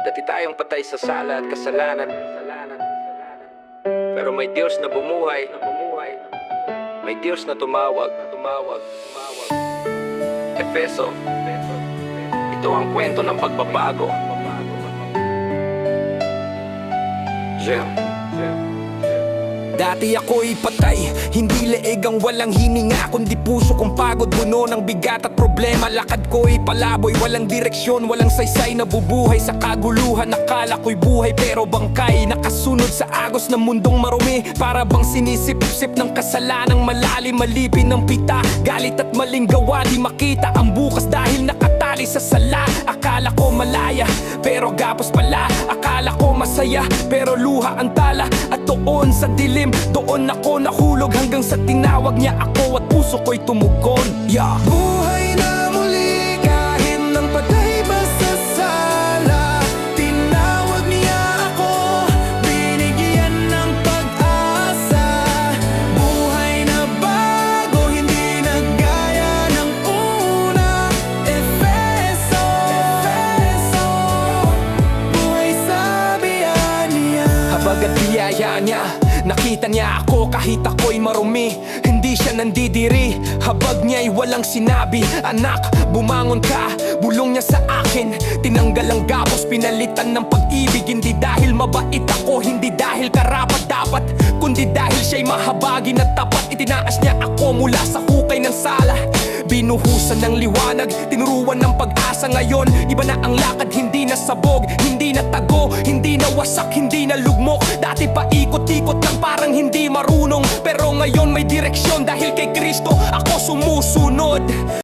Dati tayong patay sa sala at kasalanan, pero may Diyos na bumuhay. May Diyos na tumawag. Efeso, ito ang kwento ng pagbabago. Dati ako'y patay, hindi leeg ang walang hininga, kundi puso kong pagod, buno ng bigat at problema. Lakad ko'y palaboy, walang direksyon, walang saysay, nabubuhay sa kaguluhan. Akala ko'y buhay pero bangkay, nakasunod sa agos ng mundong marumi. Para bang sinisip-sip ng kasalanang malalim, malipin ng pita, galit at maling gawa. Di makita ang bukas dahil nakatali sa sala. Akala ko malaya, pero gapos pala. Akala ko masaya, pero luha ang tala. At doon sa dilim, doon ako nahulog, hanggang sa tinawag niya ako at puso ko'y tumugon. Buhay na muli kahit ng patay pa sa sala. Tinawag niya ako, binigyan ng pag-asa. Buhay na bago, hindi na gaya ng una. Efeso, buhay sa biyaya. Habag at biyaya niya, nakita niya ako kahit ako'y marumi. Hindi siya nandidiri, habag niya'y walang sinabi. Anak, bumangon ka, bulong niya sa akin. Tinanggal ang gapos, pinalitan ng pag-ibig. Hindi dahil mabait ako, hindi dahil karapat-dapat, kundi dahil siya'y mahabagin at tapat. Itinaas niya ako mula sa hukay ng sala, binuhusan ng liwanag, tinuruan ng pag-asa. Ngayon, iba na ang lakad, hindi na sabog, hindi na tago, hindi na wasak, hindi na lugmok. Dati pa ikot-ikot lang parang hindi marunong, pero ngayon may direksyon dahil kay Kristo ako sumusunod.